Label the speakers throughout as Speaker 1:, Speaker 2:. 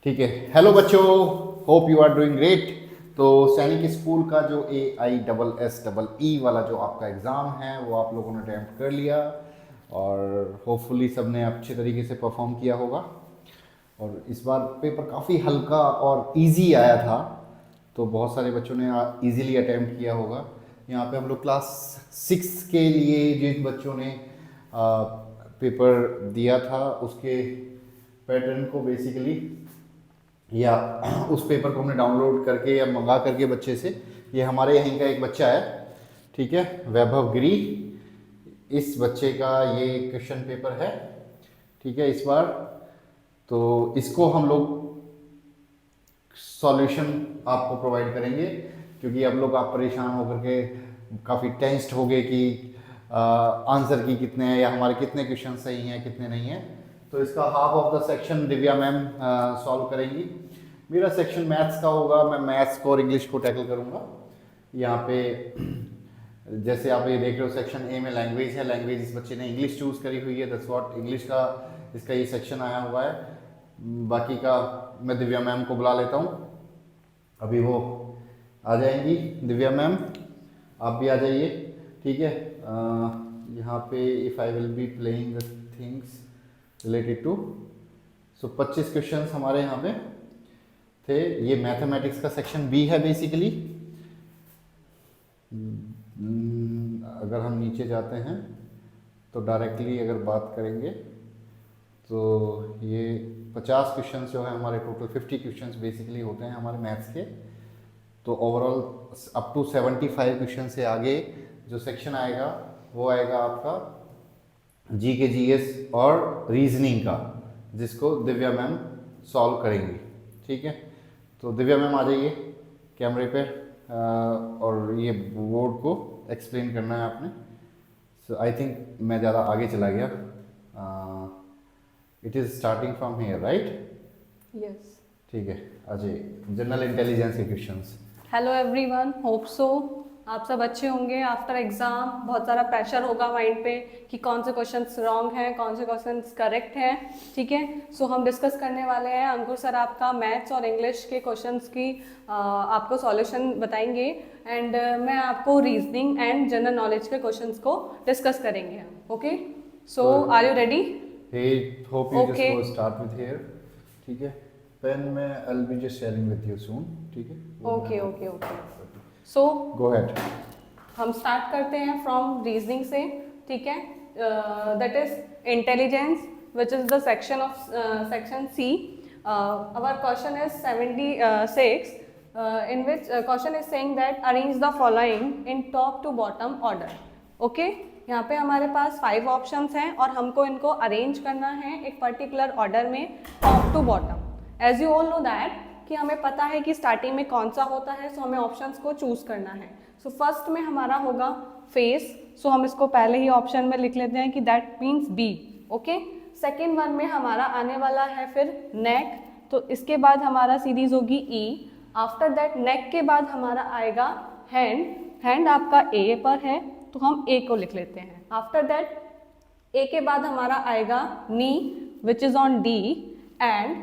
Speaker 1: ठीक है। हेलो बच्चों, hope you are doing great. तो सैनिक स्कूल का जो AISSEE वाला जो आपका एग्ज़ाम है वो आप लोगों ने अटैम्प्ट कर लिया और होपफुली सब ने अच्छे तरीके से परफॉर्म किया होगा। और इस बार पेपर काफ़ी हल्का और इजी आया था, तो बहुत सारे बच्चों ने इजीली अटैम्प्ट किया होगा। यहाँ पे हम लोग क्लास 6 के लिए जिन बच्चों ने पेपर दिया था उसके पैटर्न को बेसिकली या उस पेपर को हमने डाउनलोड करके या मंगा करके बच्चे से, ये हमारे यहीं का एक बच्चा है, ठीक है, वैभव गिरी, इस बच्चे का ये क्वेश्चन पेपर है, ठीक है, इस बार। तो इसको हम लोग सॉल्यूशन आपको प्रोवाइड करेंगे, क्योंकि अब लोग आप परेशान होकर के काफ़ी टेंस्ड हो गए कि आंसर की कितने हैं या हमारे कितने क्वेश्चन सही हैं कितने नहीं हैं। तो इसका half of the section Divya ma'am solve करेंगी। मेरा सेक्शन मैथ्स का होगा, मैं मैथ्स को और इंग्लिश को टैकल करूँगा। यहाँ पे जैसे आप ये देख रहे हो सेक्शन ए में लैंग्वेज है, लैंग्वेज इस बच्चे ने इंग्लिश चूज़ करी हुई है, दैट्स व्हाट इंग्लिश का इसका ये सेक्शन आया हुआ है। बाकी का मैं दिव्या मैम को बुला लेता हूँ, अभी वो आ जाएंगी। दिव्या मैम आप भी आ जाइए, ठीक है। यहाँ पे if I will be playing the things related to, so 25 questions हमारे यहाँ पे थे। ये मैथमेटिक्स का सेक्शन बी है बेसिकली। अगर हम नीचे जाते हैं तो डायरेक्टली अगर बात करेंगे तो ये 50 क्वेश्चंस जो है हमारे टोटल 50 क्वेश्चंस बेसिकली होते हैं हमारे मैथ्स के। तो ओवरऑल अप टू 75 क्वेश्चन से आगे जो सेक्शन आएगा वो आएगा आपका GK GS और रीजनिंग का, जिसको दिव्या मैम सॉल्व करेंगी, ठीक है। तो दिव्या मैम आ जाइए कैमरे पे, और ये बोर्ड को एक्सप्लेन करना है आपने। सो आई थिंक मैं ज़्यादा आगे चला गया। It is starting from here, right?
Speaker 2: Yes.
Speaker 1: ठीक है, आ जाइए। जनरल इंटेलिजेंस के questions.
Speaker 2: Hello everyone, hope so आप सब अच्छे होंगे। आफ्टर एग्जाम बहुत सारा प्रेशर होगा माइंड पे कि कौन से क्वेश्चंस रॉन्ग हैं, कौन से क्वेश्चंस करेक्ट हैं, ठीक है। सो हम डिस्कस करने वाले हैं। अंकुर सर आपका मैथ्स और इंग्लिश के क्वेश्चंस की आपको सॉल्यूशन बताएंगे, एंड मैं आपको रीजनिंग एंड जनरल नॉलेज के क्वेश्चंस को डिस्कस करेंगे हम। Okay, so are you ready?
Speaker 1: Hey, hope you
Speaker 2: Okay.
Speaker 1: just go start with here, ठीक है। पेन में I'll be just sharing with you soon, ठीक है।
Speaker 2: Okay okay okay, so
Speaker 1: Go ahead.
Speaker 2: हम स्टार्ट करते हैं फ्रॉम रीजनिंग से, ठीक है। That is intelligence which is the section of section C. Our question is 76 in which question is saying that arrange the following in top to bottom order. Okay, यहाँ पे हमारे पास 5 options हैं और हमको इनको अरेंज करना है एक पर्टिकुलर ऑर्डर में, top to bottom. As you all know that कि हमें पता है कि स्टार्टिंग में कौन सा होता है, सो हमें ऑप्शंस को चूज करना है। सो फर्स्ट में हमारा होगा फेस, सो हम इसको पहले ही ऑप्शन में लिख लेते हैं कि that means B. Okay, second one में हमारा आने वाला है फिर नेक, तो इसके बाद हमारा सीरीज होगी ई। आफ्टर दैट नेक के बाद हमारा आएगा हैंड, हैंड आपका ए पर है तो हम ए को लिख लेते हैं। आफ्टर दैट ए के बाद हमारा आएगा knee which is on D, and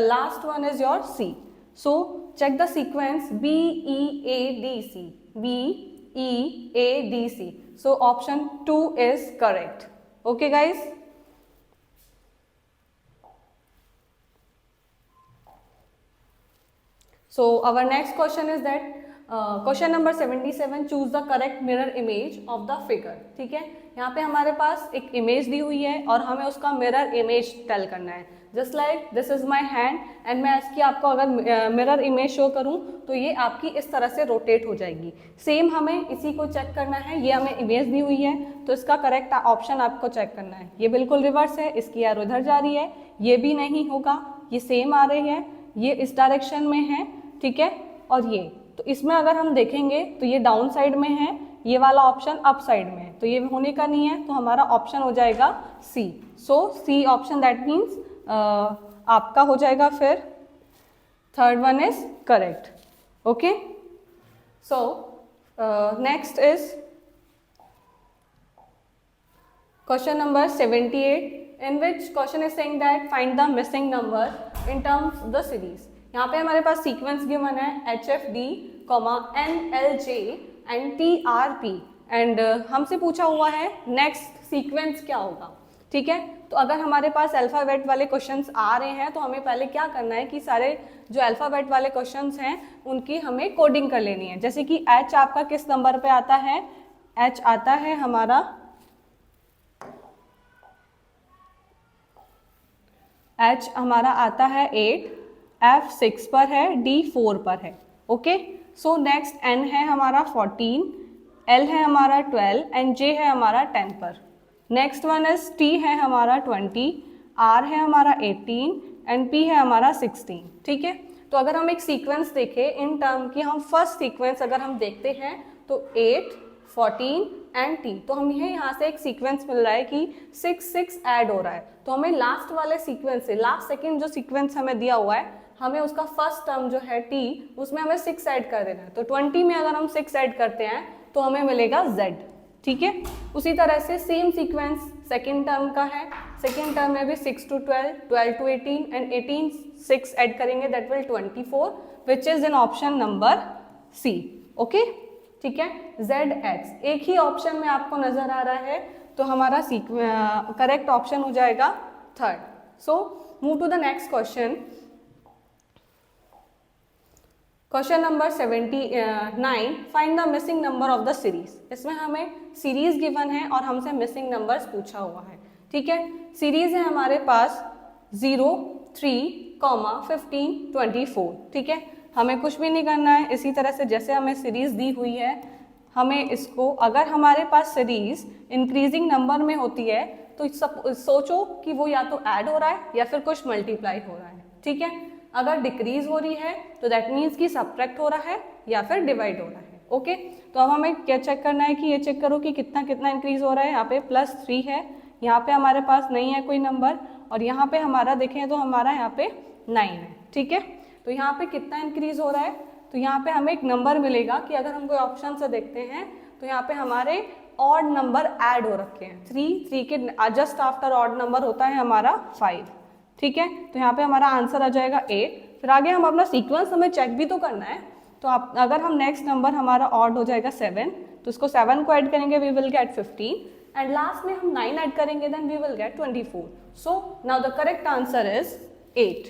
Speaker 2: last one is your C. So check the sequence BEADC, BEADC। So option 2 is correct. Okay guys, so our next question is that question number 77, choose the correct mirror image of the figure। ठीक है, यहाँ पे हमारे पास एक image दी हुई है और हमें उसका मिरर इमेज टेल करना है। Just like this is my hand, and मैं इसकी आपको अगर मिरर इमेज शो करूँ तो ये आपकी इस तरह से रोटेट हो जाएगी। सेम हमें इसी को चेक करना है, ये हमें इमेज दी हुई है तो इसका करेक्ट ऑप्शन आपको चेक करना है। ये बिल्कुल रिवर्स है, इसकी एरो इधर जा रही है, ये भी नहीं होगा, ये सेम आ रही है, ये इस डायरेक्शन में है, ठीक है। और ये तो इसमें अगर हम देखेंगे तो ये डाउन साइड में है, ये वाला ऑप्शन अप साइड में है, तो ये होने का नहीं है, तो हमारा ऑप्शन हो जाएगा सी। सो सी ऑप्शन, दैट मीन्स आपका हो जाएगा फिर third one is correct. Okay, so next is question number 78, in which question is saying that find the missing number in terms the series. यहाँ पे हमारे पास सीक्वेंस गिवन है HFD, NLJ and TRP and हमसे पूछा हुआ है next sequence क्या होगा। ठीक है, तो अगर हमारे पास अल्फ़ाबेट वाले क्वेश्चंस आ रहे हैं तो हमें पहले क्या करना है कि सारे जो अल्फ़ाबेट वाले क्वेश्चंस हैं उनकी हमें कोडिंग कर लेनी है। जैसे कि H आपका किस नंबर पे आता है, H आता है हमारा H हमारा आता है 8, F 6 पर है, D 4 पर है। ओके, सो नेक्स्ट N है हमारा 14, L है हमारा 12 एंड J है हमारा 10 पर। नेक्स्ट वन इज T है हमारा 20, R है हमारा 18 एंड P है हमारा 16। ठीक है, तो अगर हम एक सीक्वेंस देखें इन टर्म की, हम फर्स्ट सीक्वेंस अगर हम देखते हैं तो 8, 14 एंड T, तो हमें यहाँ से एक सीक्वेंस मिल रहा है कि 6 ऐड हो रहा है। तो हमें लास्ट वाले सीक्वेंस से, लास्ट सेकेंड जो सीक्वेंस हमें दिया हुआ है, हमें उसका फर्स्ट टर्म जो है T, उसमें हमें 6 ऐड कर देना है। तो 20 में अगर हम 6 ऐड करते हैं तो हमें मिलेगा Z। ठीक है, उसी तरह से सेम सीक्वेंस सेकेंड टर्म का है। सेकेंड टर्म में भी 6 to 12, 12 to 18 एंड 18 6 ऐड करेंगे, that will 24 which is in option number C। Okay, ठीक है, ZX एक ही ऑप्शन में आपको नजर आ रहा है तो हमारा करेक्ट ऑप्शन हो जाएगा third. So move to the next question. Question number 79, find the missing number of the series. इसमें हमें सीरीज गिवन है और हमसे मिसिंग नंबर्स पूछा हुआ है। ठीक है, सीरीज है हमारे पास 0, 3, 15, 24। ठीक है, हमें कुछ भी नहीं करना है, इसी तरह से जैसे हमें सीरीज दी हुई है हमें इसको, अगर हमारे पास सीरीज इंक्रीजिंग नंबर में होती है तो सोचो कि वो या तो ऐड हो रहा है या फिर कुछ मल्टीप्लाई हो रहा है। ठीक है, अगर डिक्रीज हो रही है तो दैट मीन्स कि सब्ट्रैक्ट हो रहा है या फिर डिवाइड हो रहा है। ओके, तो अब हमें क्या चेक करना है कि ये चेक करो कि कितना कितना इंक्रीज हो रहा है। यहाँ पे +3 है, यहाँ पे हमारे पास नहीं है कोई नंबर, और यहाँ पे हमारा देखें तो हमारा यहाँ पे 9 है। ठीक है, तो यहाँ पे कितना इंक्रीज हो रहा है, तो यहाँ पे हमें एक नंबर मिलेगा कि अगर हम कोई ऑप्शन से देखते हैं तो यहाँ पे हमारे ऑड नंबर ऐड हो रखे हैं। 3 के जस्ट आफ्टर ऑड नंबर होता है हमारा 5। ठीक है, तो यहाँ पे हमारा आंसर आ जाएगा 8। फिर आगे हम अपना सीक्वेंस हमें चेक भी तो करना है, तो आप अगर हम नेक्स्ट नंबर हमारा ऑड हो जाएगा 7, तो इसको 7 को ऐड करेंगे we will get 15 and last में हम 9 ऐड करेंगे then we will get 24। So now the correct answer is 8।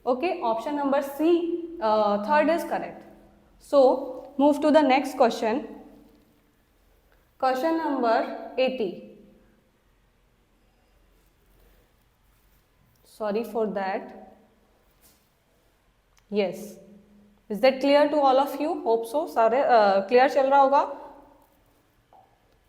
Speaker 2: Okay, option number C third is correct. So move to the next question. Question number 80। Sorry for that. Yes, is that clear to all of you? Hope so. सारे clear चल रहा होगा?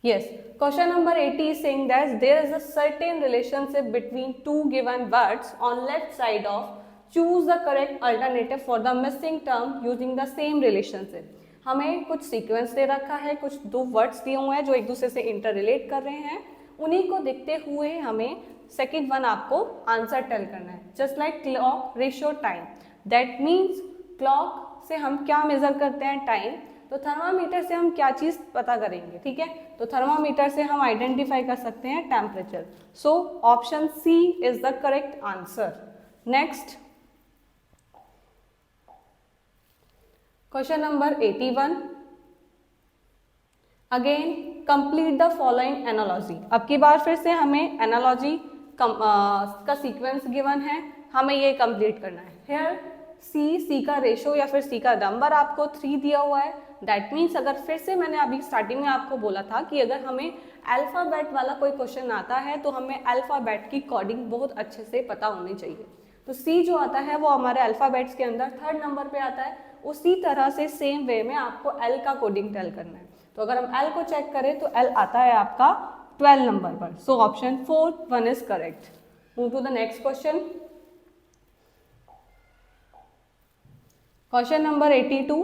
Speaker 2: Yes. Question number 80 is saying that there is a certain relationship between two given words on left side of choose the correct alternative for the missing term using the same relationship. हमें कुछ sequence दे रखा है, कुछ दो words दिए हुए हैं जो एक दूसरे से इंटर रिलेट कर रहे हैं, उन्हीं को देखते हुए हमें सेकेंड वन आपको आंसर टेल करना है। Just like clock, ratio, time. That means clock से हम क्या मेजर करते हैं, टाइम। तो थर्मामीटर से हम क्या चीज़ पता करेंगे, ठीक है, तो थर्मामीटर से हम आइडेंटिफाई कर सकते हैं temperature. So option C is the correct answer. Next question number 81। Again complete the following analogy. अब की बार फिर से हमें एनालॉजी का सीक्वेंस गिवन है, हमें ये कंप्लीट करना है। हेयर C का रेशो या फिर C का नंबर आपको 3 दिया हुआ है। दैट मीन्स अगर फिर से मैंने अभी स्टार्टिंग में आपको बोला था कि अगर हमें अल्फ़ाबेट वाला कोई क्वेश्चन आता है तो हमें अल्फ़ाबेट की कोडिंग बहुत अच्छे से पता होनी चाहिए। तो C जो आता है वो हमारे अल्फ़ाबेट्स के अंदर थर्ड नंबर पे आता है। उसी तरह से सेम वे में आपको L का कोडिंग टेल करना है। तो अगर हम L को चेक करें तो L आता है आपका 12 नंबर पर। So option 4 is correct. Move to the next question. Question number 82।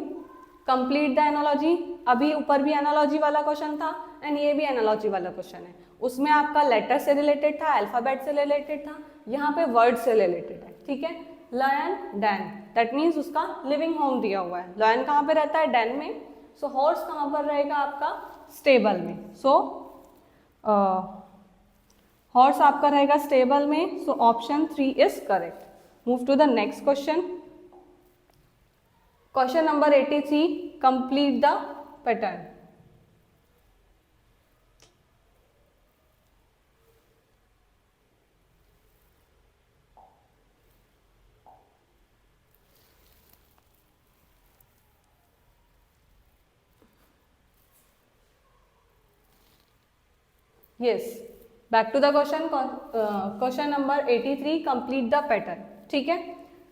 Speaker 2: Complete the analogy. अभी ऊपर भी एनालॉजी वाला क्वेश्चन था एंड ये भी एनालॉजी वाला क्वेश्चन है। उसमें आपका लेटर से रिलेटेड था, अल्फाबेट से रिलेटेड था, यहाँ पे वर्ड से रिलेटेड है। ठीक है, लायन, डैन, दैट मीन्स उसका लिविंग होम दिया हुआ है। लायन कहाँ पे रहता है, डैन में। सो हॉर्स कहाँ पर रहेगा आपका, स्टेबल में। सो हॉर्स आपका रहेगा स्टेबल में। So option 3 is correct. Move to the next question. Question number 83, complete the pattern. Yes, back to the question. Question number 83, complete the pattern. ठीक है,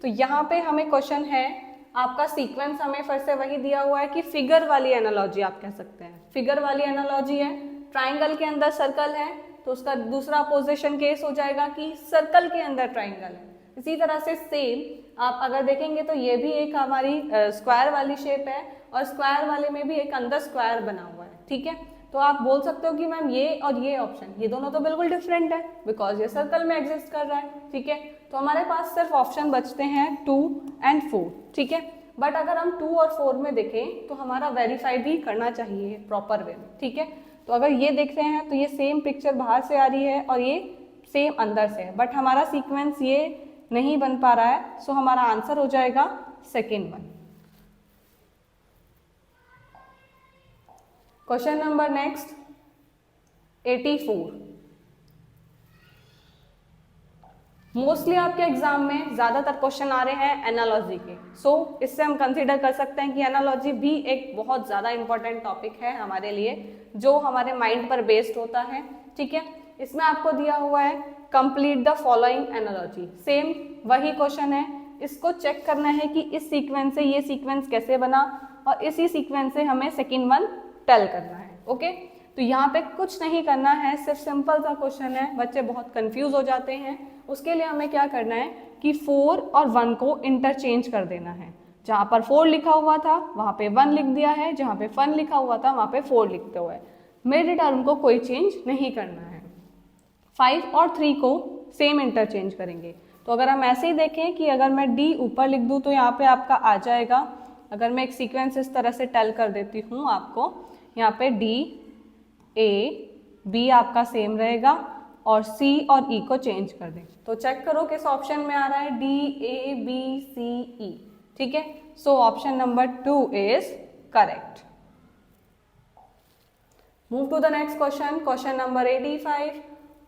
Speaker 2: तो यहाँ पे हमें क्वेश्चन है, आपका सीक्वेंस हमें फिर से वही दिया हुआ है कि फिगर वाली एनालॉजी आप कह सकते हैं. फिगर वाली एनालॉजी है, ट्राइंगल के अंदर सर्कल है तो उसका दूसरा पोजीशन केस हो जाएगा कि सर्कल के अंदर ट्राइंगल है. इसी तरह से सेम आप अगर देखेंगे तो ये भी एक हमारी स्क्वायर वाली शेप है और स्क्वायर वाले में भी एक अंदर स्क्वायर बना हुआ है. ठीक है, तो आप बोल सकते हो कि मैम ये और ये ऑप्शन, ये दोनों तो बिल्कुल डिफरेंट है बिकॉज ये सर्कल में एग्जिस्ट कर रहा है. ठीक है, तो हमारे पास सिर्फ ऑप्शन बचते हैं 2 and 4. ठीक है, बट अगर हम 2 और 4 में देखें तो हमारा वेरीफाई भी करना चाहिए प्रॉपर वे में. ठीक है, तो अगर ये देख रहे हैं तो ये सेम पिक्चर बाहर से आ रही है और ये सेम अंदर से है, बट हमारा सीक्वेंस ये नहीं बन पा रहा है. सो हमारा आंसर हो जाएगा second one. Question number next 84. Mostly आपके एग्जाम में ज्यादातर क्वेश्चन आ रहे हैं एनालॉजी के. सो इससे हम कंसीडर कर सकते हैं कि एनालॉजी भी एक बहुत ज्यादा इंपॉर्टेंट टॉपिक है हमारे लिए, जो हमारे माइंड पर बेस्ड होता है. ठीक है, इसमें आपको दिया हुआ है complete the following analogy. Same वही क्वेश्चन है, इसको चेक करना है कि इस सीक्वेंस से ये सीक्वेंस कैसे बना और इसी सीक्वेंस से हमें सेकेंड वन टेल करना है. ओके, तो यहाँ पे कुछ नहीं करना है, सिर्फ सिंपल सा क्वेश्चन है. बच्चे बहुत कंफ्यूज हो जाते हैं. उसके लिए हमें क्या करना है कि 4 और 1 को इंटरचेंज कर देना है. जहाँ पर 4 लिखा हुआ था वहाँ पे 1 लिख दिया है, जहाँ पे 1 लिखा हुआ था वहाँ पे 4 लिखते हुए मिड टर्म को कोई चेंज नहीं करना है. 5 और 3 को सेम इंटरचेंज करेंगे. तो अगर हम ऐसे ही देखें कि अगर मैं D ऊपर लिख दूँ तो यहाँ पे आपका आ जाएगा. अगर मैं एक सीक्वेंस इस तरह से टेल कर देती हूँ आपको, यहाँ पे D A B आपका सेम रहेगा और C और E को चेंज कर दें. तो चेक करो किस ऑप्शन में आ रहा है, D A B C E. ठीक है, so option number 2 is correct. Move to the next question. Question number 85.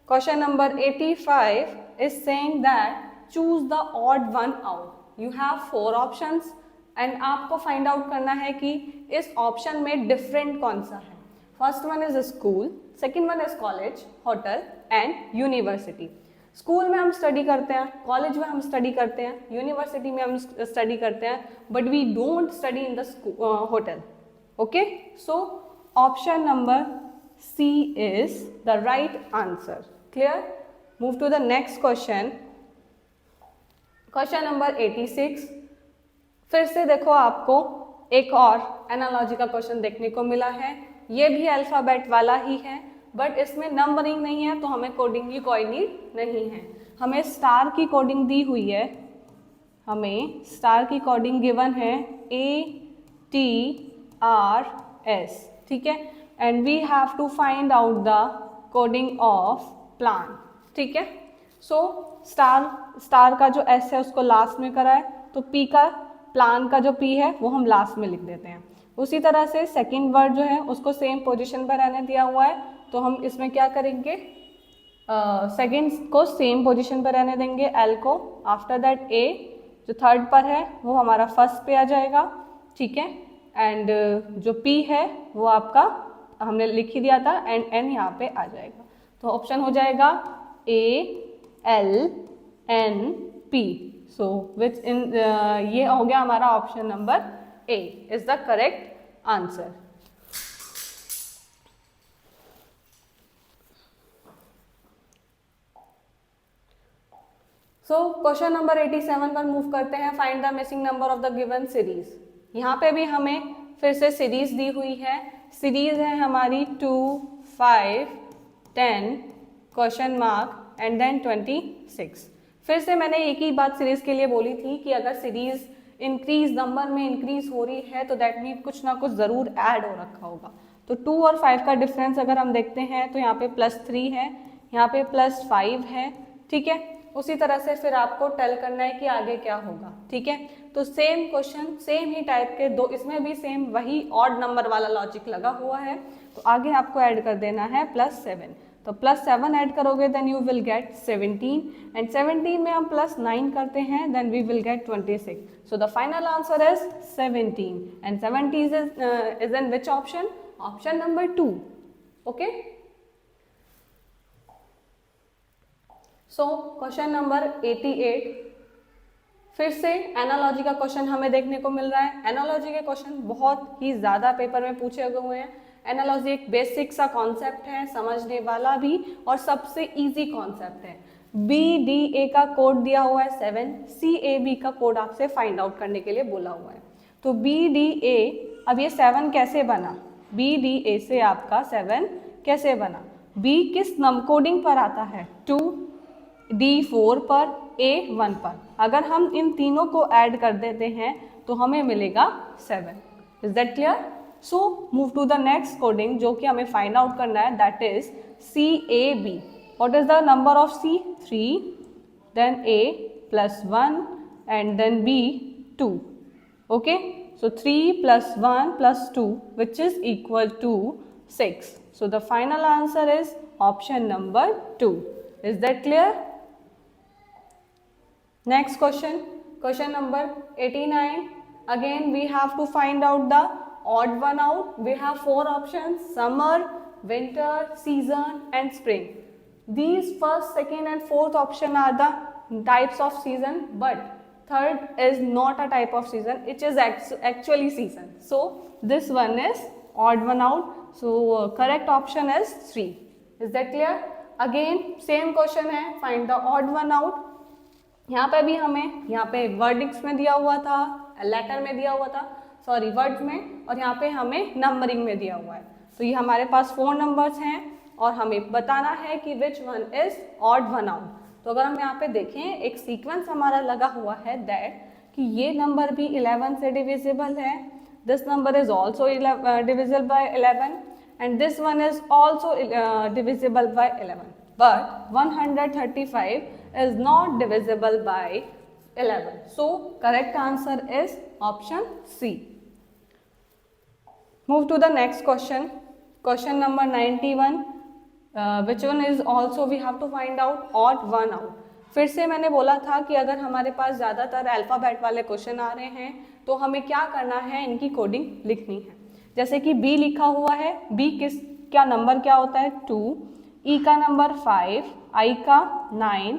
Speaker 2: Question number 85 is saying that choose the odd one out. You have 4 options and आपको find out करना है कि इस option में different कौन सा है. First one is school, second one is college, hotel and university. School में हम स्टडी करते हैं, कॉलेज में हम स्टडी करते हैं, यूनिवर्सिटी में हम स्टडी करते हैं, but we don't study in the hotel. Okay, so option number C is the right answer. Clear? Move to the next question. Question number 86. फिर से देखो आपको एक और एनालॉजी का क्वेश्चन देखने को मिला है. ये भी अल्फाबेट वाला ही है बट इसमें नंबरिंग नहीं है तो हमें कोडिंग की कोई नीड नहीं है. हमें स्टार की कोडिंग दी हुई है, हमें स्टार की कोडिंग गिवन है ATRS. ठीक है, and we have to find out the coding of plan. ठीक है, सो स्टार का जो S है उसको लास्ट में करा है तो P का प्लान का जो P है वो हम लास्ट में लिख देते हैं. उसी तरह से सेकंड वर्ड जो है उसको सेम पोजीशन पर रहने दिया हुआ है तो हम इसमें क्या करेंगे, सेकंड को सेम पोजीशन पर रहने देंगे, L को. आफ्टर दैट A जो थर्ड पर है वो हमारा फर्स्ट पे आ जाएगा. ठीक है, एंड जो P है वो आपका हमने लिख ही दिया था एंड N यहाँ पे आ जाएगा. तो ऑप्शन हो जाएगा ALNP. सो विच इन ये हो गया हमारा option number A is the correct answer. So question number 87 पर मूव करते हैं. Find the missing number of the given series. यहाँ पे भी हमें फिर से सीरीज दी हुई है. सीरीज है हमारी 2, 5, 10 क्वेश्चन मार्क एंड देन 26. फिर से मैंने एक ही बात सीरीज के लिए बोली थी कि अगर सीरीज इंक्रीज नंबर में इंक्रीज हो रही है तो दैट मीन कुछ ना कुछ ज़रूर ऐड हो रखा होगा. तो 2 और 5 का डिफरेंस अगर हम देखते हैं तो यहाँ पे +3 है, यहाँ पे +5 है. ठीक है, उसी तरह से फिर आपको टेल करना है कि आगे क्या होगा, ठीक है। तो सेम क्वेश्चन, सेम ही टाइप के दो, इसमें भी सेम वही ऑड नंबर वाला लॉजिक लगा हुआ है। तो आगे आपको ऐड कर देना है +7, तो +7 ऐड करोगे then you will get 17, and 17 में हम +9 करते हैं then we will get 26। So the final answer is 17, and 17 is in which option? Option number 2, okay. So question number 88, फिर से एनालॉजी का क्वेश्चन हमें देखने को मिल रहा है। एनालॉजी के क्वेश्चन बहुत ही ज़्यादा पेपर में पूछे हुए हैं। एनालॉजी एक बेसिक सा कॉन्सेप्ट है, समझने वाला भी, और सबसे इजी कॉन्सेप्ट है। BDA का कोड दिया हुआ है 7, CAB का कोड आपसे फाइंड आउट करने के लिए बोला हुआ है। तो BDA, अब ये 7 कैसे बना? BDA से आपका 7 कैसे बना? B किस कोडिंग पर आता है? 2, D 4 पर, A 1 पर। अगर हम इन तीनों को ऐड कर देते हैं तो हमें मिलेगा 7। Is that clear? So move to the next coding जो कि हमें फाइंड आउट करना है, that is CAB। What is the number of C? 3, then A +1 and then B 2, okay. So 3 + 1 + 2 which is equal to 6. So the final answer is option number 2. Is that clear? Next question, question number 89. Again we have to find out the odd one out. We have 4 options: summer, winter, season and spring. These first, second and fourth option are the types of season, but third is not a type of season, it is actually season. So this one is odd one out. So correct option is 3. Is that clear? Again same question है, find the odd one out. यहाँ पे भी हमें, यहाँ पे verdicts में दिया हुआ था, लेटर में दिया हुआ था, सॉरी वर्ड्स में, और यहाँ पे हमें नंबरिंग में दिया हुआ है। तो ये हमारे पास 4 नंबर्स हैं और हमें बताना है कि which one is odd one out. तो अगर हम यहाँ पे देखें, एक सीक्वेंस हमारा लगा हुआ है दैट कि ये नंबर भी 11 से डिविजिबल है, this number is also divisible by 11 and this one is also divisible by 11, but 135 is not divisible by 11. So correct answer is option C. Move to the next question. Question number 91. Which one is also we have to find out odd one out. फिर से मैंने बोला था कि अगर हमारे पास ज़्यादातर alphabet वाले क्वेश्चन आ रहे हैं तो हमें क्या करना है, इनकी कोडिंग लिखनी है। जैसे कि B लिखा हुआ है, B क्या नंबर क्या होता है? 2, E का नंबर 5, I का 9,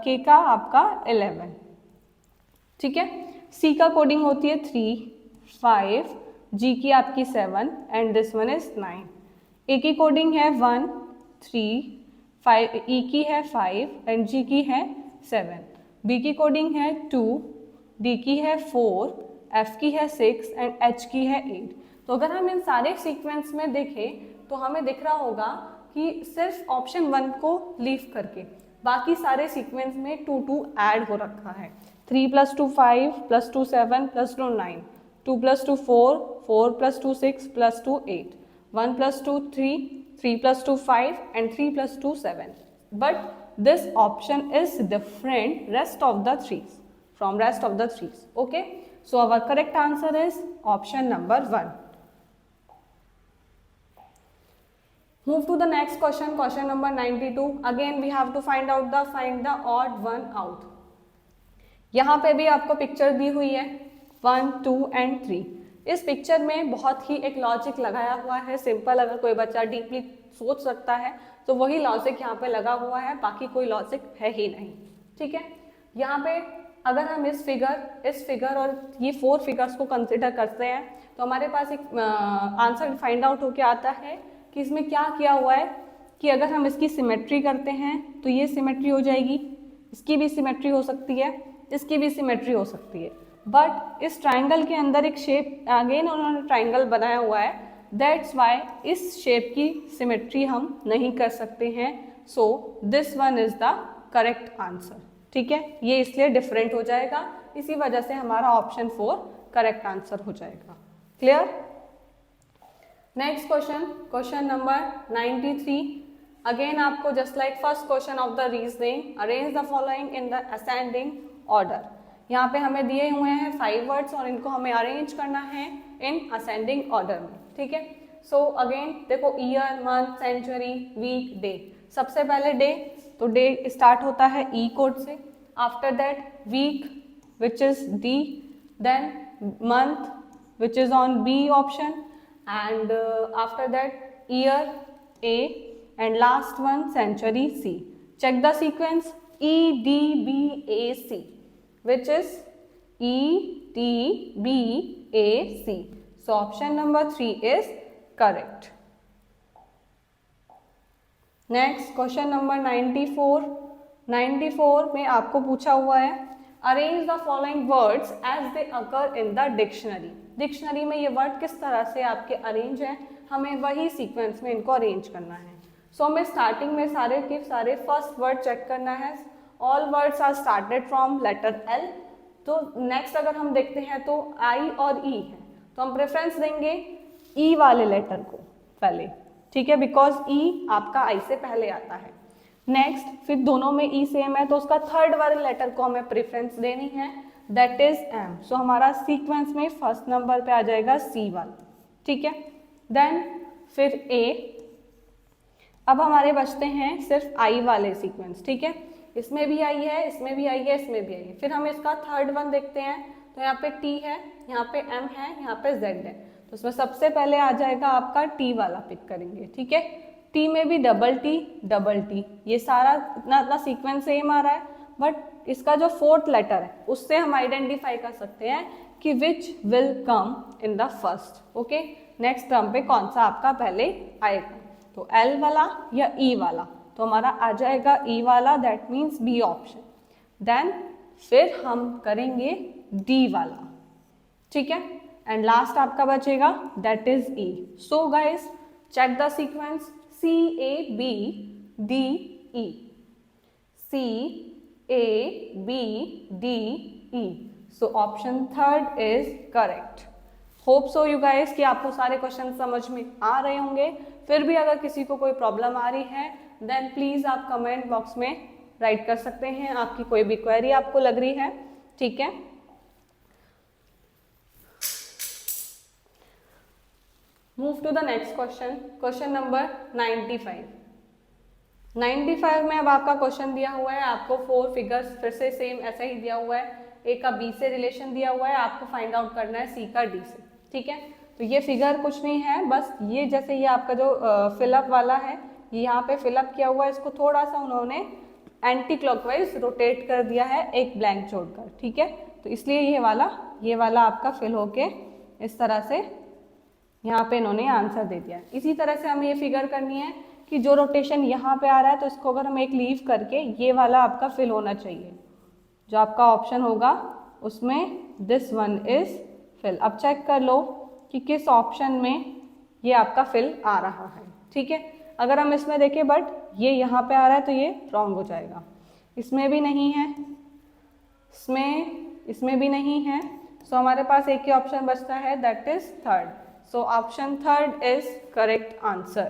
Speaker 2: K का आपका 11, ठीक है। C का कोडिंग होती है 3, 5, G की आपकी 7 and this one is 9। A की कोडिंग है 1, 3, 5, E की है 5 एंड G की है 7। B की कोडिंग है 2, D की है 4, F की है 6 एंड H की है 8। तो अगर हम इन सारे सीक्वेंस में देखें तो हमें दिख रहा होगा कि सिर्फ ऑप्शन 1 को लीव करके बाकी सारे सीक्वेंस में 2 2 ऐड हो रखा है। 3 + 2 5 + 2 7 + 2 9, 2 + 2 4, 4 + 2 6 + 2 8, 1 + 2 3, 3 + 2 5 and 3 + 2 7. But this option is different rest of the threes from rest of the threes. Okay, so our correct answer is option number 1. Move to the next question, question number 92. Again we have to find the odd one out. यहाँ पे भी आपको picture दी हुई है 1, 2 and 3. इस picture में बहुत ही एक लॉजिक लगाया हुआ है, सिंपल। अगर कोई बच्चा डीपली सोच सकता है तो वही लॉजिक यहाँ पे लगा हुआ है, बाकी कोई लॉजिक है ही नहीं, ठीक है। यहाँ पे अगर हम इस फिगर और ये 4 फिगर्स को कंसिडर करते हैं तो हमारे पास एक आंसर फाइंड आउट होके आता है कि इसमें क्या किया हुआ है कि अगर हम इसकी सिमेट्री करते हैं तो ये सिमेट्री हो जाएगी, इसकी भी सिमेट्री हो सकती है, इसकी भी सिमेट्री हो सकती है। बट इस ट्राइंगल के अंदर एक शेप अगेन उन्होंने ट्राइंगल बनाया हुआ है, दैट्स वाई इस शेप की सिमेट्री हम नहीं कर सकते हैं। So this one is the correct answer, ठीक है। ये इसलिए डिफरेंट हो जाएगा, इसी वजह से हमारा ऑप्शन 4 करेक्ट आंसर हो जाएगा। Clear? Next question, question number 93. Again आपको just like first question of the reasoning, arrange the following in the ascending order. यहाँ पे हमें दिए हुए हैं 5 वर्ड्स और इनको हमें अरेंज करना है इन असेंडिंग ऑर्डर में, ठीक है। सो अगेन देखो, year, month, century, week, day. सबसे पहले डे, तो डे स्टार्ट होता है ई कोड से, after that week which is D, then month which is on B option, and after that year A, and last one century C. Check the sequence E D B A C, which is E D B A C. So option number 3 is correct. Next question number 94. 94 में आपको पूछा हुआ है arrange the following words as they occur in the dictionary. Dictionary में ये word किस तरह से आपके अरेंज हैं, हमें वही सीक्वेंस में इनको अरेंज करना है। सो हमें स्टार्टिंग में सारे के सारे फर्स्ट वर्ड चेक करना है। All words are started from letter L. तो नेक्स्ट अगर हम देखते हैं तो आई और ई है, तो हम प्रेफरेंस देंगे ई वाले लेटर को पहले, ठीक है, बिकॉज ई आपका आई से पहले आता है। नेक्स्ट फिर दोनों में ई सेम है तो उसका थर्ड वाले लेटर को हमें प्रेफरेंस देनी है, दैट इज एम। सो हमारा सीक्वेंस में फर्स्ट नंबर पे आ जाएगा सी वाला, ठीक है। देन फिर ए। अब हमारे बचते हैं सिर्फ आई वाले सीक्वेंस, ठीक है। इसमें भी आई है, इसमें भी आई है, इसमें भी आई है। फिर हम इसका थर्ड वन देखते हैं, तो यहाँ पे टी है, यहाँ पे एम है, यहाँ पे जेड है। तो उसमें सबसे पहले आ जाएगा आपका टी वाला पिक करेंगे, ठीक है। टी में भी डबल टी, ये सारा ना सीक्वेंस सेम आ रहा है, बट इसका जो फोर्थ लेटर है उससे हम आइडेंटिफाई कर सकते हैं कि which will come in the first, okay. Next term पे कौन सा आपका पहले आएगा, तो एल वाला या ई वाला, तो हमारा आ जाएगा ई वाला, that means B option. Then फिर हम करेंगे डी वाला, ठीक है, एंड लास्ट आपका बचेगा that is E. So guys check the sequence C A B D E, C A B D E. So option third is correct. Hope so you guys कि आपको सारे क्वेश्चन समझ में आ रहे होंगे। फिर भी अगर किसी को कोई प्रॉब्लम आ रही है देन प्लीज आप कमेंट बॉक्स में राइट कर सकते हैं, आपकी कोई भी क्वेरी आपको लग रही है, ठीक है। Move to the next question, question number 95। 95 में अब आपका क्वेश्चन दिया हुआ है, आपको 4 फिगर्स फिर से सेम ऐसा ही दिया हुआ है, ए का बी से रिलेशन दिया हुआ है, आपको फाइंड आउट करना है सी का डी से, ठीक है। तो ये फिगर कुछ नहीं है, बस ये जैसे ये आपका जो फिलअप वाला है, ये यहाँ पे फिलअप किया हुआ है, इसको थोड़ा सा उन्होंने एंटी क्लॉकवाइज रोटेट कर दिया है एक ब्लैंक छोड़कर, ठीक है। तो इसलिए ये वाला आपका फिल होके इस तरह से यहाँ पे इन्होंने आंसर दे दिया है। इसी तरह से हमें ये फिगर करनी है कि जो रोटेशन यहाँ पे आ रहा है तो इसको अगर हम एक लीव करके ये वाला आपका फिल होना चाहिए, जो आपका ऑप्शन होगा उसमें दिस वन इज फिल। अब चेक कर लो कि किस ऑप्शन में ये आपका फिल आ रहा है, ठीक है। अगर हम इसमें देखें बट ये यहाँ पे आ रहा है तो ये रॉन्ग हो जाएगा, इसमें भी नहीं है, इसमें भी नहीं है। सो हमारे पास एक ही ऑप्शन बचता है, that is third. So option third is correct answer.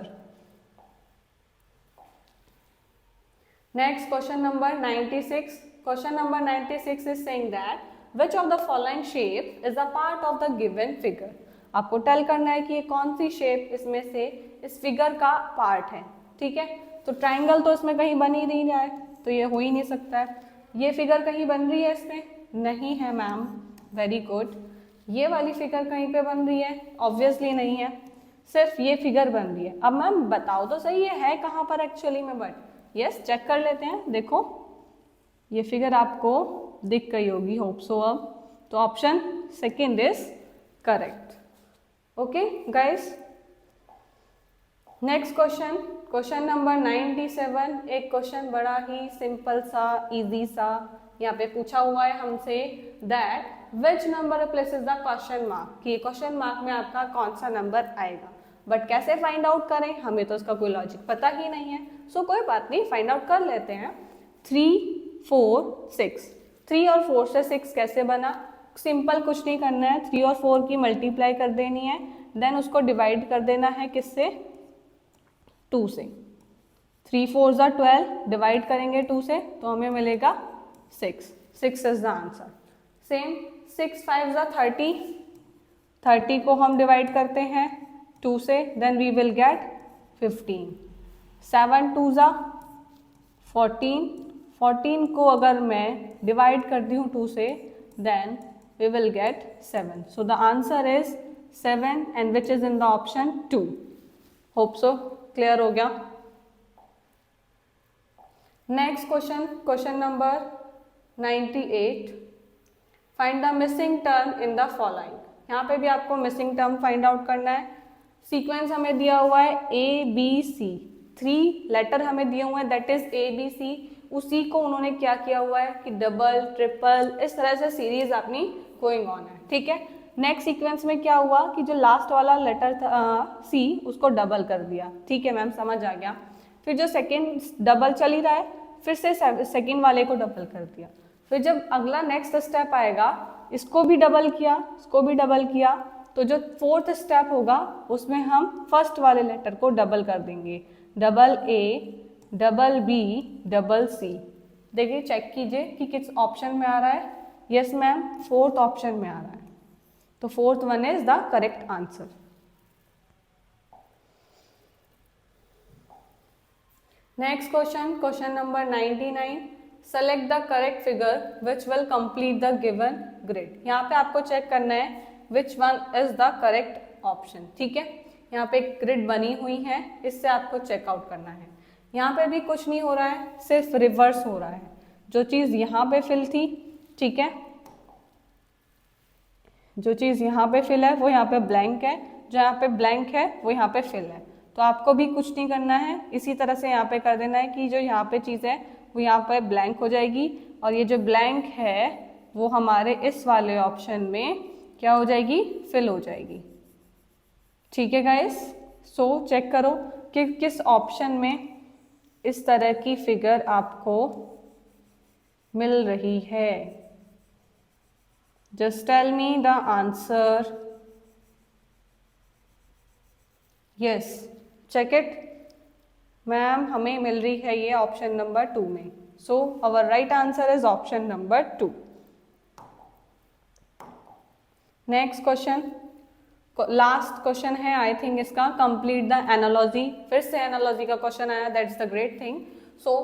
Speaker 2: Next question number 96. Question number 96 is saying that which of the following shape is a part of the given figure. आपको टेल करना है कि ये कौन सी shape इसमें से इस figure का पार्ट है, ठीक है। तो ट्राइंगल तो इसमें कहीं बन ही नहीं रहा है, तो ये हो ही नहीं सकता है। ये फिगर कहीं बन रही है इसमें? नहीं है मैम, वेरी गुड। ये वाली फिगर कहीं पे बन रही है? ऑब्वियसली नहीं है, सिर्फ ये फिगर बन रही है। अब मैम बताओ तो सही है कहाँ पर एक्चुअली में, बट यस चेक कर लेते हैं। देखो ये फिगर आपको दिख गई होगी, होप सो। अब तो option second is correct, okay guys. Next question, question number 97। एक क्वेश्चन बड़ा ही सिंपल सा, इजी सा यहाँ पे पूछा हुआ है हमसे, that which number replaces the question mark, कि क्वेश्चन मार्क में आपका कौन सा नंबर आएगा। बट कैसे फाइंड आउट करें, हमें तो इसका कोई लॉजिक पता ही नहीं है। सो कोई बात नहीं, फाइंड आउट कर लेते हैं। 3, 4, 6, 3 और 4 से 6 कैसे बना? सिंपल, कुछ नहीं करना है, 3 और 4 की मल्टीप्लाई कर देनी है, देन उसको डिवाइड कर देना है किससे? 2 से। 3 4 ज़ा 12, डिवाइड करेंगे 2 से तो हमें मिलेगा 6 इज द आंसर। सेम 6 5 ज़ा 30, 30 को हम डिवाइड करते हैं 2 से, देन वी विल गेट 15। 7 2 ज़ा 14, 14 को अगर मैं डिवाइड करती हूँ 2 से, then we will get 7. So the answer is 7 and which is in the option 2. Hope so. Clear हो गया? Next question, question number 98. Find the missing term in the following. यहाँ पे भी आपको missing term find out करना है। Sequence हमें दिया हुआ है A B C, 3 लेटर हमें दिए हुए हैं, that is A B C। उसी को उन्होंने क्या किया हुआ है कि डबल ट्रिपल इस तरह से सीरीज अपनी गोइंग ऑन है, ठीक है। नेक्स्ट सीक्वेंस में क्या हुआ कि जो लास्ट वाला लेटर था सी, उसको डबल कर दिया, ठीक है मैम, समझ आ गया। फिर जो सेकेंड डबल चल ही रहा है, फिर से सेकेंड वाले को डबल कर दिया। फिर जब अगला नेक्स्ट स्टेप आएगा, इसको भी डबल किया, इसको भी डबल किया, तो जो फोर्थ स्टेप होगा उसमें हम फर्स्ट वाले लेटर को डबल कर देंगे, double A double B double C. देखिए चेक कीजिए कि किस ऑप्शन में आ रहा है। यस मैम, फोर्थ ऑप्शन में आ रहा है, तो fourth one is the correct answer. Next question, question number 99। Select the correct figure which will complete the given grid. यहाँ पे आपको चेक करना है which one is the correct option, ठीक है। यहाँ पे एक ग्रिड बनी हुई है, इससे आपको चेकआउट करना है। यहाँ पे भी कुछ नहीं हो रहा है, सिर्फ रिवर्स हो रहा है। जो चीज़ यहाँ पे फिल थी, ठीक है, जो चीज़ यहाँ पे फिल है वो यहाँ पे ब्लैंक है, जो यहाँ पे ब्लैंक है वो यहाँ पे फिल है। तो आपको भी कुछ नहीं करना है, इसी तरह से यहाँ पे कर देना है कि जो यहाँ पे चीज़ है वो यहाँ पे ब्लैंक हो जाएगी, और ये जो ब्लैंक है वो हमारे इस वाले ऑप्शन में क्या हो जाएगी, फिल हो जाएगी, ठीक है गाइस। सो चेक करो कि किस ऑप्शन में इस तरह की फिगर आपको मिल रही है। Just tell me the answer. Yes, check it ma'am, हमें मिल रही है ये ऑप्शन नंबर 2 में। So our right answer is option number 2। Next question, last question है आई थिंक इसका, कंप्लीट द एनालॉजी। फिर से एनालॉजी का क्वेश्चन आया, that is the great thing. So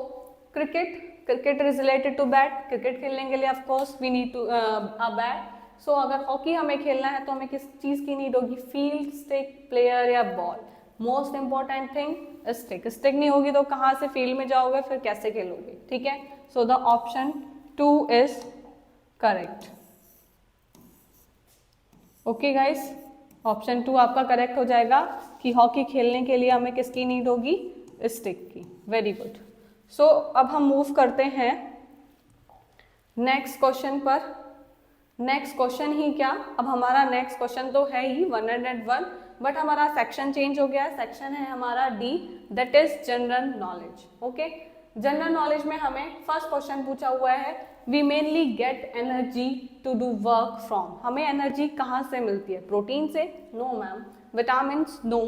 Speaker 2: cricket is related to bat. Cricket खेलने के लिए of course we need to a bat. सो अगर हॉकी हमें खेलना है तो हमें किस चीज़ की नीड होगी, फील्ड, स्टिक, प्लेयर या ball. Most important thing stick. Stick नहीं होगी तो कहाँ से फील्ड में जाओगे, फिर कैसे खेलोगे, ठीक है। So the option 2 is correct. Okay guys, option 2 आपका करेक्ट हो जाएगा कि हॉकी खेलने के लिए हमें किसकी नीड होगी, स्टिक की। Very good. सो अब हम मूव करते हैं नेक्स्ट क्वेश्चन पर। नेक्स्ट क्वेश्चन ही क्या, अब हमारा नेक्स्ट क्वेश्चन तो है ही 101, बट हमारा सेक्शन चेंज हो गया है। सेक्शन है हमारा D, that is general knowledge. Okay, general knowledge में हमें फर्स्ट क्वेश्चन पूछा हुआ है, we mainly get energy to do work from. हमें एनर्जी कहाँ से मिलती है, प्रोटीन से? No ma'am. Vitamin? No.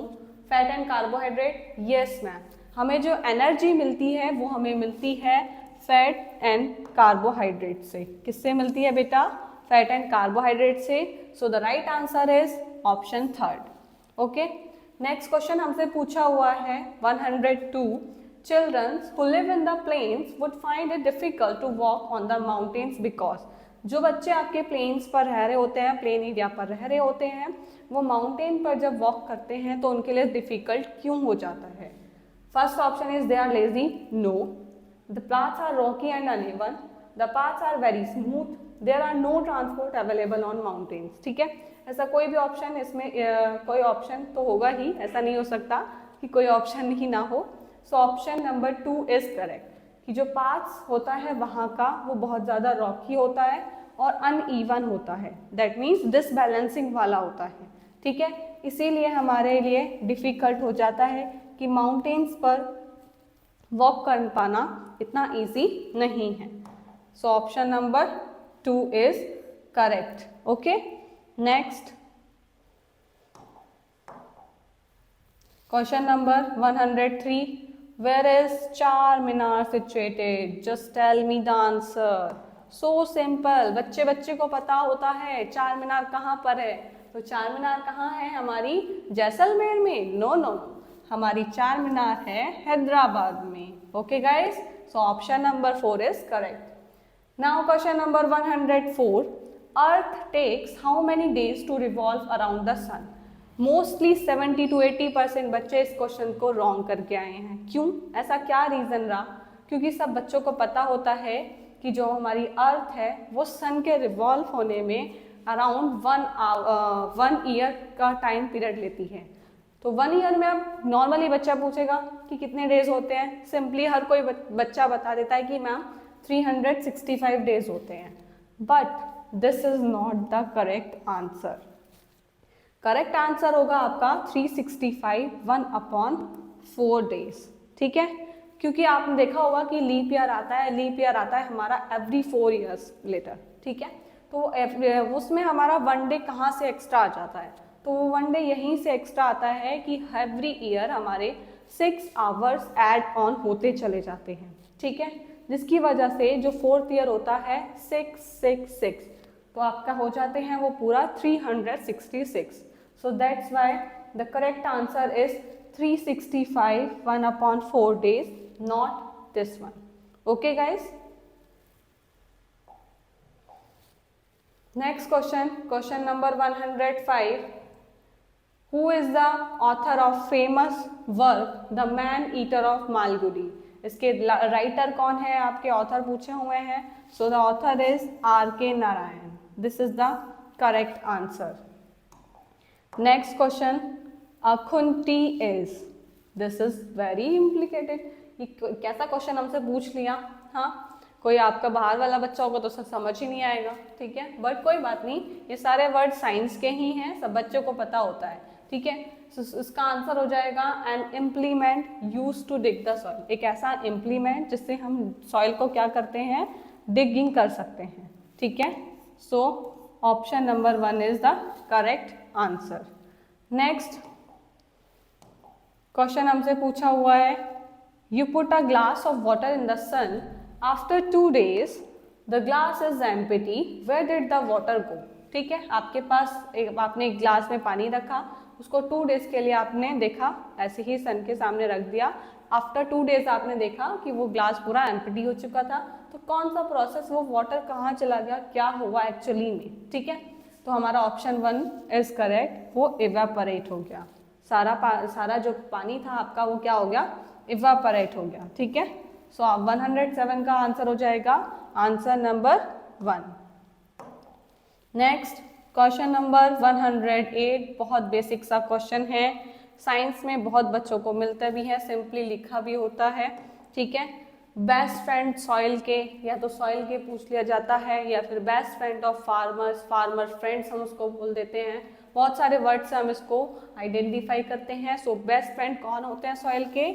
Speaker 2: Fat and carbohydrate? Yes ma'am. हमें जो एनर्जी मिलती है वो हमें मिलती है फैट एंड कार्बोहाइड्रेट से। किससे मिलती है बेटा? फैट एंड कार्बोहाइड्रेट से। So the right answer is option 3। Okay, next question हमसे पूछा हुआ है 102। Children who live in the plains would find it difficult to walk on the mountains because। जो बच्चे आपके प्लेन्स पर रह रहे होते हैं, प्लेन एरिया पर रह रहे होते हैं, वो माउंटेन पर जब वॉक करते हैं तो उनके लिए डिफिकल्ट क्यों हो जाता है? First option is they are lazy. No. The paths are rocky and uneven. The paths are very smooth. There are no transport available on mountains. ठीक है, ऐसा कोई भी ऑप्शन इसमें कोई ऑप्शन तो होगा ही, ऐसा नहीं हो सकता कि कोई ऑप्शन ही ना हो। सो ऑप्शन नंबर 2 इज करेक्ट कि जो पाथ्स होता है वहाँ का वो बहुत ज़्यादा रॉकी होता है और अनइवन होता है, दैट मीन्स डिसबैलेंसिंग वाला होता है। ठीक है, इसीलिए हमारे लिए डिफ़िकल्ट हो जाता है कि माउंटेन्स पर वॉक कर पाना इतना इजी नहीं है। So option number 2 is correct. Okay, next question number 103। Where is Charminar situated? Just tell me the answer. So simple. बच्चे बच्चे को पता होता है चार मीनार कहाँ पर है। तो चार मीनार कहाँ है हमारी जैसलमेर में? नो नो नो, हमारी चार मीनार है हैदराबाद में। Okay guys, so option number 4 is correct. Now question number 104. Earth takes how many days to revolve around the sun? Mostly 70 to 80% बच्चे इस क्वेश्चन को रॉन्ग करके आए हैं। क्यों? ऐसा क्या रीज़न रहा? क्योंकि सब बच्चों को पता होता है कि जो हमारी अर्थ है वो सन के रिवॉल्व होने में अराउंड 1 ईयर का टाइम पीरियड लेती है। तो 1 ईयर में अब नॉर्मली बच्चा पूछेगा कि कितने डेज होते हैं, सिंपली हर कोई बच्चा बता देता है कि मैम 365 डेज होते हैं। But this is not the correct answer. Correct answer होगा आपका 365 1/4 डेज। ठीक है, क्योंकि आपने देखा होगा कि लीप ईयर आता है हमारा एवरी 4 ईयर्स लेटर। ठीक है, तो उसमें हमारा 1 डे कहाँ से एक्स्ट्रा आ जाता है? तो वो 1 डे यहीं से एक्स्ट्रा आता है कि एवरी ईयर हमारे 6 आवर्स ऐड ऑन होते चले जाते हैं। ठीक है, जिसकी वजह से जो 4th ईयर होता है 666, तो आपका हो जाते हैं वो पूरा 366। So that's why the correct answer is 365 1/4 days, not this one. Okay guys? Next question number 105. Who is the author of famous work The Man Eater of Malgudi? इसके राइटर कौन है? आपके ऑथर पूछे हुए हैं। So the author is R.K. Narayan. This is the correct answer. Next question, अखुंटी is, this is very implicated. ये कैसा question हमसे पूछ लिया? हाँ, कोई आपका बाहर वाला बच्चा होगा तो सब समझ ही नहीं आएगा। ठीक है, बट कोई बात नहीं, ये सारे वर्ड साइंस के ही हैं, सब बच्चों को पता होता है। ठीक है, इसका आंसर हो जाएगा an implement use to dig the soil. एक ऐसा इम्प्लीमेंट जिससे हम सॉइल को क्या करते हैं? डिगिंग कर सकते हैं। ठीक है, so option number 1 is the correct answer. Next question हमसे पूछा हुआ है, you put a glass of water in the sun, after 2 days the glass is empty, where did the water go? ठीक है, आपके पास आपने एक ग्लास में पानी रखा, उसको 2 days के लिए आपने देखा, ऐसे ही सन के सामने रख दिया। आफ्टर 2 days आपने देखा कि वो ग्लास पूरा एम्प्टी हो चुका था, तो कौन सा प्रोसेस, वो वाटर कहाँ चला गया, क्या हुआ एक्चुअली में? ठीक है, तो हमारा ऑप्शन 1 इज करेक्ट, वो इवेपोरेट हो गया। सारा जो पानी था आपका वो क्या हो गया? इवेपोरेट हो गया। ठीक है, सो 107 का आंसर हो जाएगा answer number 1। Next question number 108, बहुत बेसिक सा क्वेश्चन है, साइंस में बहुत बच्चों को मिलता भी है, सिंपली लिखा भी होता है। ठीक है, बेस्ट फ्रेंड सॉइल के, या तो सॉइल के पूछ लिया जाता है, या फिर best friend of farmers, farmer friends हम उसको बोल देते हैं। बहुत सारे वर्ड से हम इसको आइडेंटिफाई करते हैं। सो बेस्ट फ्रेंड कौन होते हैं सॉइल के?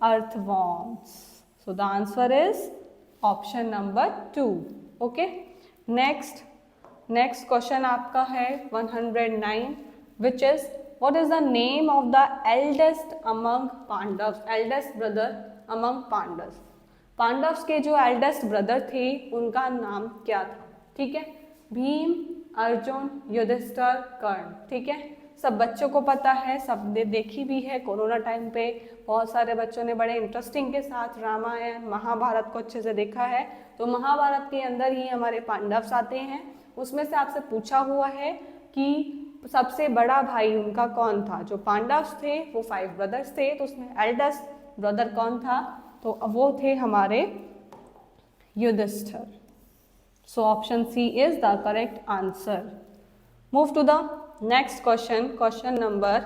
Speaker 2: Earthworms. So the answer is option number 2। Okay, next question आपका है 109, which is what is the name of the eldest among Pandavas? Eldest brother among Pandavas. Pandavas के जो एल्डेस्ट ब्रदर थे उनका नाम क्या था? ठीक है, भीम, अर्जुन, युधिष्ठिर, कर्ण। ठीक है, सब बच्चों को पता है, सब ने देखी भी है। कोरोना टाइम पे बहुत सारे बच्चों ने बड़े इंटरेस्टिंग के साथ रामायण महाभारत को अच्छे से देखा है। तो महाभारत के अंदर ही हमारे पांडव्स आते हैं। उसमें से आपसे पूछा हुआ है कि सबसे बड़ा भाई उनका कौन था? जो पांडव्स थे वो 5 ब्रदर्स थे, तो उसमें एल्डेस्ट ब्रदर कौन था? तो वो थे हमारे Yudhishthir. So option C is the correct answer. Move to the next question number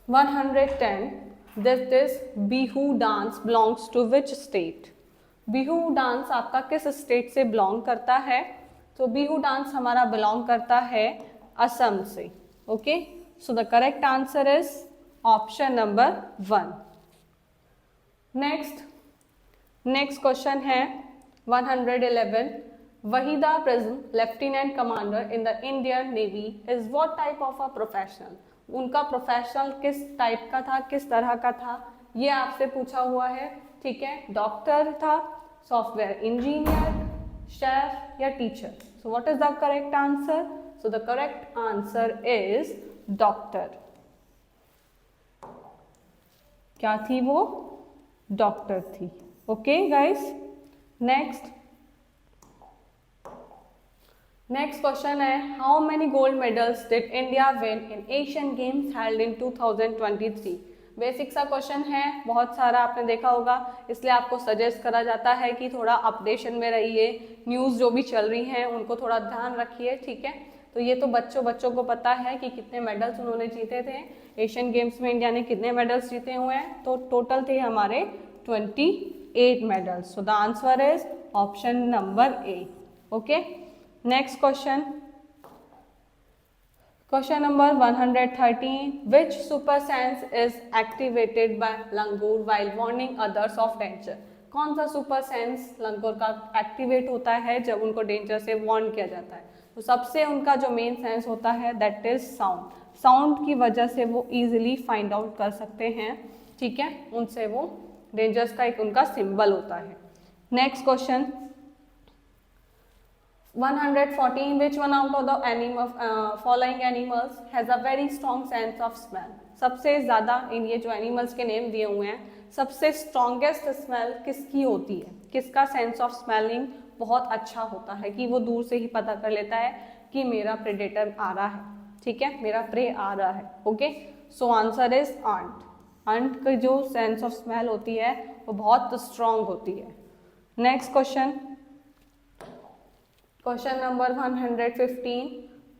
Speaker 2: 110, this is Bihu dance belongs to which state? Bihu dance आपका किस स्टेट से बिलोंग करता है? तो बिहू डांस हमारा बिलोंग करता है असम से। Okay, so the correct answer is option number 1। Next question है 111, Waheeda prism lieutenant commander in the Indian navy is what type of a professional? उनका प्रोफेशनल किस टाइप का था, किस तरह का था, ये आपसे पूछा हुआ है, ठीक है। डॉक्टर था, सॉफ्टवेयर इंजीनियर, शेफ या teacher. So what is the correct answer? So the correct answer is doctor. क्या थी वो? डॉक्टर थी। ओके गाइस, नेक्स्ट क्वेश्चन है, how many gold medals did India win in Asian games held in 2023? Basic सा question है, बहुत सारा आपने देखा होगा, इसलिए आपको सजेस्ट करा जाता है कि थोड़ा अपडेशन में रहिए, न्यूज़ जो भी चल रही हैं उनको थोड़ा ध्यान रखिए, ठीक है। तो ये तो बच्चों को पता है कि कितने मेडल्स उन्होंने जीते थे, एशियन गेम्स में इंडिया ने कितने मेडल्स जीते हुए हैं। तो टोटल थे हमारे 28 medals. So the answer is option number A. Okay, next question number 113, which super sense is activated by langur while warning others of danger? कौन सा सुपर सेंस लंगूर का एक्टिवेट होता है जब उनको डेंजर से वार्न किया जाता है? तो सबसे उनका जो मेन सेंस होता है दैट इज साउंड। साउंड की वजह से वो इजीली फाइंड आउट कर सकते हैं, ठीक है, उनसे वो डेंजर्स का एक उनका सिंबल होता है। Next question 114, which one out of the following animals has a very strong sense of smell? सबसे ज़्यादा इन ये जो एनिमल्स के नेम दिए हुए हैं, सबसे स्ट्रॉन्गेस्ट स्मेल किसकी होती है? किसका सेंस ऑफ स्मेलिंग बहुत अच्छा होता है कि वो दूर से ही पता कर लेता है कि मेरा प्रेडेटर आ रहा है, ठीक है, मेरा प्रे आ रहा है। Okay, so answer is ant. Ant की जो सेंस ऑफ स्मेल होती है वो बहुत स्ट्रॉन्ग होती है। Next question number 115,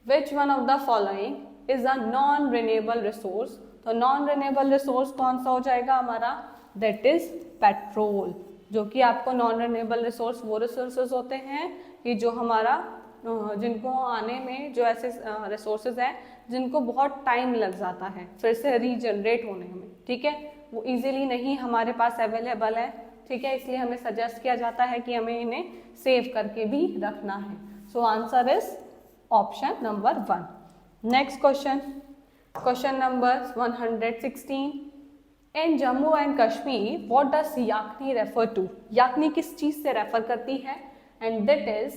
Speaker 2: which one of the following is a non renewable resource? तो नॉन रिन्यूएबल रिसोर्स कौन सा हो जाएगा हमारा? That is petrol. जो कि आपको नॉन रिन्यूएबल रिसोर्स वो रिसोर्सेज होते हैं कि जो हमारा जिनको आने में जो ऐसे रिसोर्सेज हैं जिनको बहुत टाइम लग जाता है फिर से रीजनरेट होने में, ठीक है, वो इजीली नहीं हमारे पास अवेलेबल है, ठीक है, इसलिए हमें सजेस्ट किया जाता है कि हमें इन्हें सेव करके भी रखना है। So answer is option number 1। Next question number 116, in Jammu and Kashmir what does yakhni refer to? Yakhni किस चीज से रेफर करती है? And that is,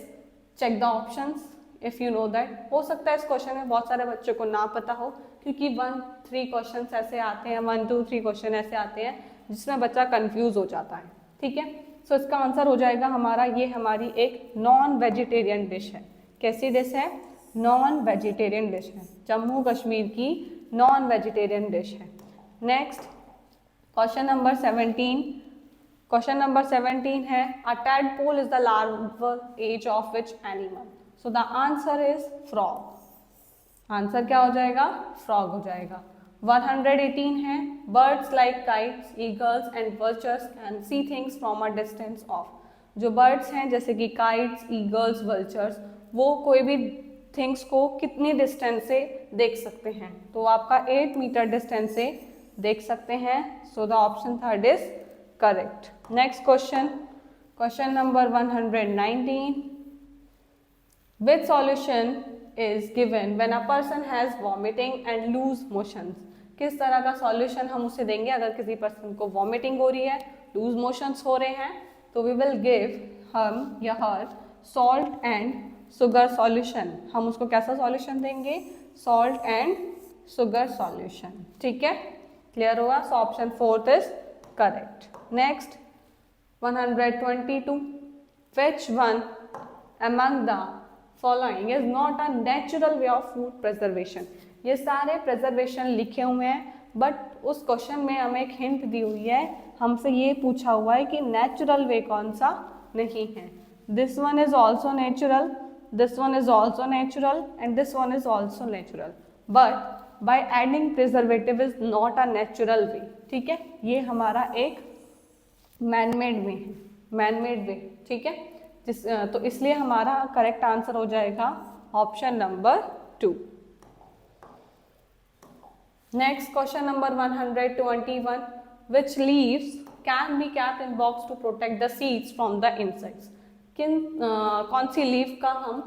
Speaker 2: check the options if you know that. हो सकता है इस क्वेश्चन में बहुत सारे बच्चों को ना पता हो, क्योंकि 1-3 क्वेश्चन ऐसे आते हैं, 1-2-3 क्वेश्चन ऐसे आते हैं जिसमें बच्चा कंफ्यूज हो जाता है, ठीक है। सो इसका आंसर हो जाएगा हमारा, ये हमारी एक नॉन वेजिटेरियन डिश है। कैसी डिश है? नॉन वेजिटेरियन डिश है, जम्मू कश्मीर की नॉन वेजिटेरियन डिश है। नेक्स्ट क्वेश्चन नंबर 17 है, a tadpole is the larval age of which animal? So the answer is frog. Answer क्या हो जाएगा? फ्रॉग हो जाएगा। 118 है, birds like kites, eagles and vultures can see things from a distance of. जो birds हैं जैसे कि काइट्स, ईगल्स, वर्चर्स, वो कोई भी थिंग्स को कितनी डिस्टेंस से देख सकते हैं? तो आपका 8 मीटर डिस्टेंस से देख सकते हैं। So the option 3 is correct. Next question number 119, which solution is given when a person has vomiting and lose motions? किस तरह का सॉल्यूशन हम उसे देंगे अगर किसी पर्सन को वॉमिटिंग हो रही है, लूज मोशंस हो रहे हैं? तो वी विल गिव हम या हर सॉल्ट एंड शुगर सॉल्यूशन। हम उसको कैसा सॉल्यूशन देंगे? सॉल्ट एंड शुगर सॉल्यूशन, ठीक है, क्लियर होगा। सो option 4 is correct. Next 122, which one among the following is not a natural way of food preservation? ये सारे प्रिजर्वेशन लिखे हुए हैं, बट उस क्वेश्चन में हमें एक हिंट दी हुई है, हमसे ये पूछा हुआ है कि नेचुरल वे कौन सा नहीं है। This one is also natural, this one is also natural and this one is also natural, but by adding preservative is not a natural way, ठीक है। ये हमारा एक मैनमेड वे है, मैनमेड वे, ठीक है। तो इसलिए हमारा करेक्ट आंसर हो जाएगा option number 2। Next question number 121, which leaves can be kept in box to protect the seeds from the insects? कौन सी लीफ का हम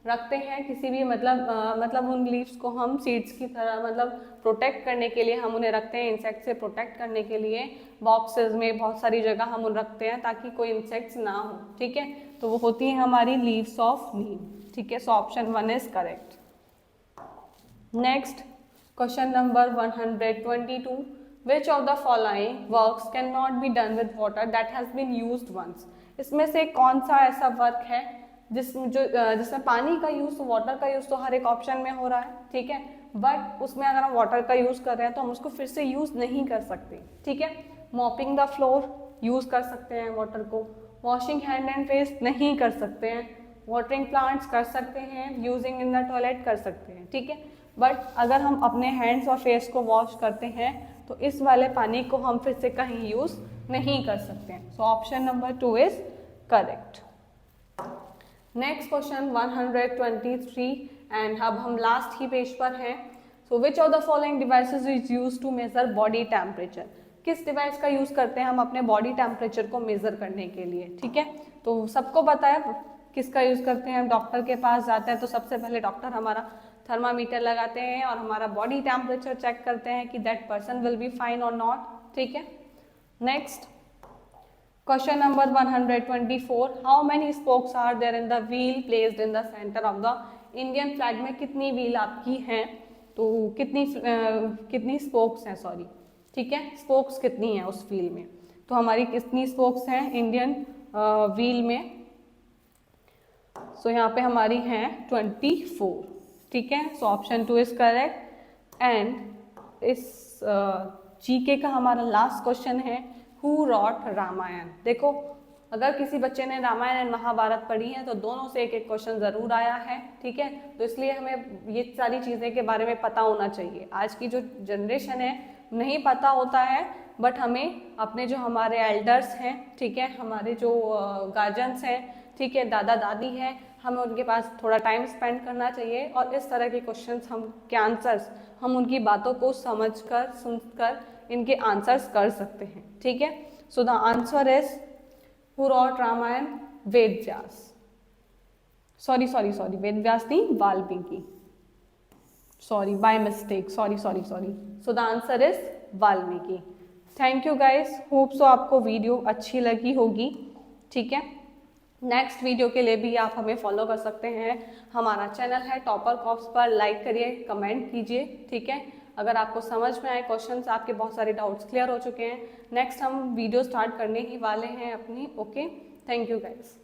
Speaker 2: रखते हैं किसी भी मतलब उन लीव्स को हम सीड्स की तरह मतलब प्रोटेक्ट करने के लिए हम उन्हें रखते हैं, इंसेक्ट से प्रोटेक्ट करने के लिए बॉक्सेस में बहुत सारी जगह हम उन रखते हैं ताकि कोई इंसेक्ट्स ना हो, ठीक है। तो वो होती है हमारी लीव्स ऑफ नीम, ठीक है। So option 1 is correct. Next question number 122, which of the following works can not be done with water that has been used once. इसमें से कौन सा ऐसा वर्क है जिसमें पानी का यूज, वाटर का यूज तो हर एक ऑप्शन में हो रहा है, ठीक है, बट उसमें अगर हम वाटर का यूज कर रहे हैं तो हम उसको फिर से यूज नहीं कर सकते, ठीक है। मॉपिंग द फ्लोर यूज कर सकते हैं वाटर को, वॉशिंग हैंड एंड फेस नहीं कर सकते हैं, वाटरिंग प्लांट्स कर सकते हैं, यूजिंग इन द टॉयलेट कर सकते हैं, ठीक है। बट अगर हम अपने हैंड्स और फेस को वॉश करते हैं तो इस वाले पानी को हम फिर से कहीं यूज नहीं कर सकते हैं। So option number 2 is correct. Next question 123 and अब हम लास्ट ही पेज पर हैं। So which of the following devices is use to measure body temperature. किस डिवाइस का यूज करते हैं हम अपने बॉडी टेम्परेचर को मेजर करने के लिए, ठीक है। तो सबको पता है किसका यूज करते हैं, हम डॉक्टर के पास जाते हैं तो सबसे पहले डॉक्टर हमारा थर्मामीटर लगाते हैं और हमारा बॉडी टेम्परेचर चेक करते हैं कि that person will be fine और नॉट, ठीक है। Next question number 124, how many spokes are there in the wheel placed in the centre of the Indian flag में कितनी व्हील आपकी हैं, तो कितनी स्पोक्स हैं, सॉरी, ठीक है, स्पोक्स कितनी हैं उस व्हील में, तो हमारी कितनी स्पोक्स हैं इंडियन व्हील में। सो यहाँ पे हमारी हैं 24, ठीक है। So option 2 is correct. And इस जीके का हमारा लास्ट क्वेश्चन है, हु रॉट रामायण। देखो अगर किसी बच्चे ने रामायण एंड महाभारत पढ़ी है तो दोनों से एक एक क्वेश्चन जरूर आया है, ठीक है। तो इसलिए हमें ये सारी चीज़ें के बारे में पता होना चाहिए। आज की जो जनरेशन है नहीं पता होता है, बट हमें अपने जो हमारे एल्डर्स हैं, ठीक है, हमारे जो गार्जियंस हैं, ठीक है, दादा दादी हैं, हमें उनके पास थोड़ा टाइम स्पेंड करना चाहिए और इस तरह के क्वेश्चंस के आंसर्स हम उनकी बातों को समझकर सुनकर इनके आंसर्स कर सकते हैं, ठीक है। So the answer is who wrote Ramayan, Ved Vyas, sorry Ved Vyas नहीं, Valmiki, sorry by mistake, sorry. So the answer is Valmiki. Thank you guys, hope so आपको वीडियो अच्छी लगी होगी, ठीक है। नेक्स्ट वीडियो के लिए भी आप हमें फॉलो कर सकते हैं, हमारा चैनल है टॉपर कॉप्स पर, लाइक करिए, कमेंट कीजिए, ठीक है। अगर आपको समझ में आए क्वेश्चंस, आपके बहुत सारे डाउट्स क्लियर हो चुके हैं, नेक्स्ट हम वीडियो स्टार्ट करने ही वाले हैं अपनी, ओके। Thank you guys.